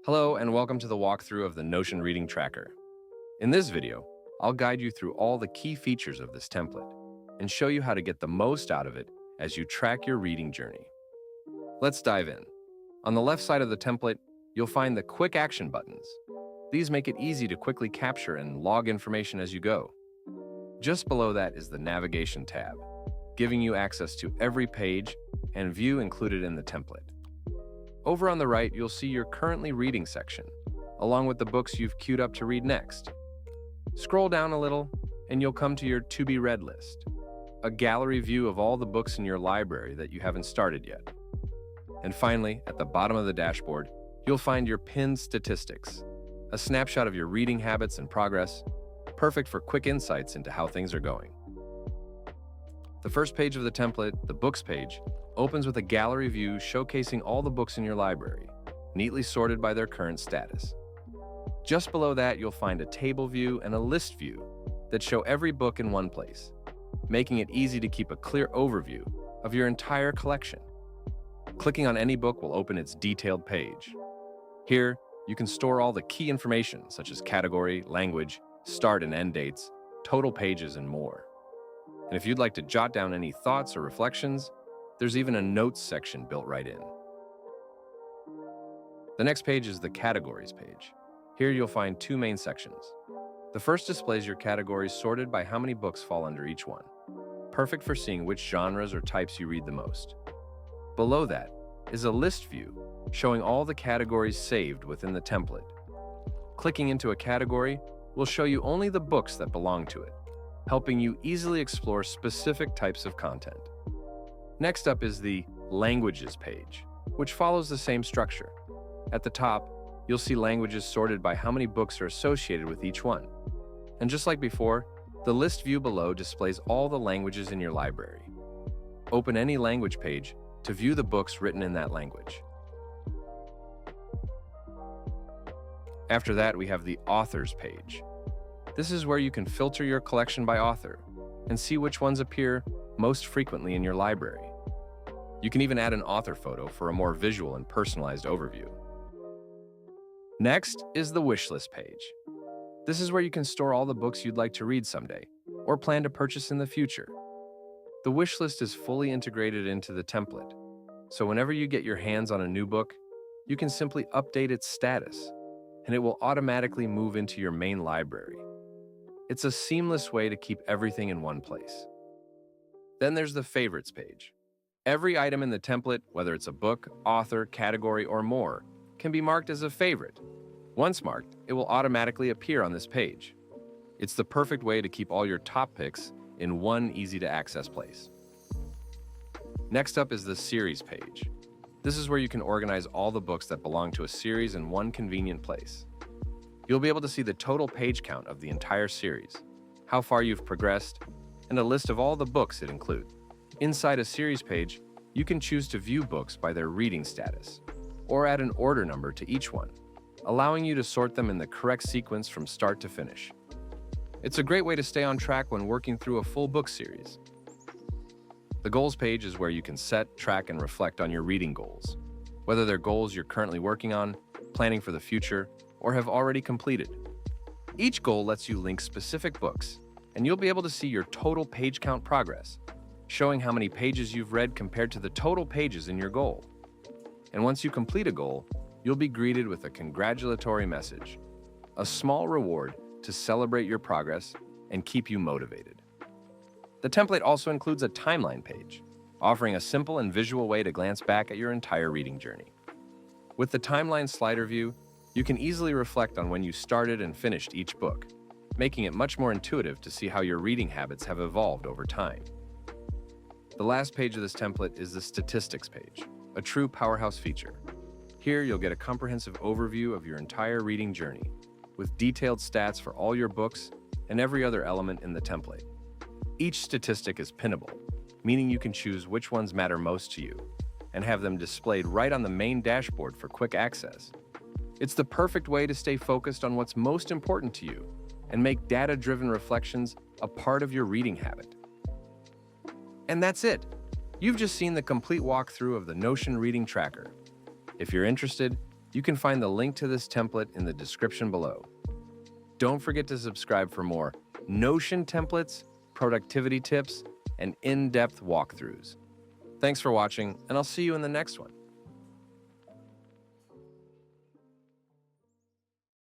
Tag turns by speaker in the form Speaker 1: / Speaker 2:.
Speaker 1: Hello and welcome to the walkthrough of the Notion Reading Tracker. In this video, I'll guide you through all the key features of this template and show you how to get the most out of it as you track your reading journey. Let's dive in. On the left side of the template, you'll find the quick action buttons. These make it easy to quickly capture and log information as you go. Just below that is the navigation tab, giving you access to every page and view included in the template. Over on the right, you'll see your currently reading section, along with the books you've queued up to read next. Scroll down a little, and you'll come to your to-be-read list, a gallery view of all the books in your library that you haven't started yet. And finally, at the bottom of the dashboard, you'll find your pinned statistics, a snapshot of your reading habits and progress, perfect for quick insights into how things are going. The first page of the template, the Books page, opens with a gallery view showcasing all the books in your library, neatly sorted by their current status. Just below that, you'll find a table view and a list view that show every book in one place, making it easy to keep a clear overview of your entire collection. Clicking on any book will open its detailed page. Here, you can store all the key information such as category, language, start and end dates, total pages, and more. And if you'd like to jot down any thoughts or reflections, there's even a notes section built right in. The next page is the Categories page. Here you'll find two main sections. The first displays your categories sorted by how many books fall under each one, perfect for seeing which genres or types you read the most. Below that is a list view showing all the categories saved within the template. Clicking into a category will show you only the books that belong to it, helping you easily explore specific types of content. Next up is the Languages page, which follows the same structure. At the top, you'll see languages sorted by how many books are associated with each one. And just like before, the list view below displays all the languages in your library. Open any language page to view the books written in that language. After that, we have the Authors page. This is where you can filter your collection by author and see which ones appear most frequently in your library. You can even add an author photo for a more visual and personalized overview. Next is the Wishlist page. This is where you can store all the books you'd like to read someday or plan to purchase in the future. The wishlist is fully integrated into the template, so whenever you get your hands on a new book, you can simply update its status, and it will automatically move into your main library. It's a seamless way to keep everything in one place. Then there's the Favorites page. Every item in the template, whether it's a book, author, category, or more, can be marked as a favorite. Once marked, it will automatically appear on this page. It's the perfect way to keep all your top picks in one easy-to-access place. Next up is the Series page. This is where you can organize all the books that belong to a series in one convenient place. You'll be able to see the total page count of the entire series, how far you've progressed, and a list of all the books it includes. Inside a series page, you can choose to view books by their reading status, or add an order number to each one, allowing you to sort them in the correct sequence from start to finish. It's a great way to stay on track when working through a full book series. The Goals page is where you can set, track, and reflect on your reading goals, whether they're goals you're currently working on, planning for the future, or have already completed. Each goal lets you link specific books, and you'll be able to see your total page count progress, showing how many pages you've read compared to the total pages in your goal. And once you complete a goal, you'll be greeted with a congratulatory message, a small reward to celebrate your progress and keep you motivated. The template also includes a timeline page, offering a simple and visual way to glance back at your entire reading journey. With the timeline slider view, you can easily reflect on when you started and finished each book, making it much more intuitive to see how your reading habits have evolved over time. The last page of this template is the Statistics page, a true powerhouse feature. Here, you'll get a comprehensive overview of your entire reading journey, with detailed stats for all your books and every other element in the template. Each statistic is pinnable, meaning you can choose which ones matter most to you, and have them displayed right on the main dashboard for quick access. It's the perfect way to stay focused on what's most important to you and make data-driven reflections a part of your reading habit. And that's it. You've just seen the complete walkthrough of the Notion Reading Tracker. If you're interested, You can find the link to this template in the description below. Don't forget to subscribe for more Notion templates, productivity tips, and in-depth walkthroughs. Thanks for watching, and I'll see you in the next one.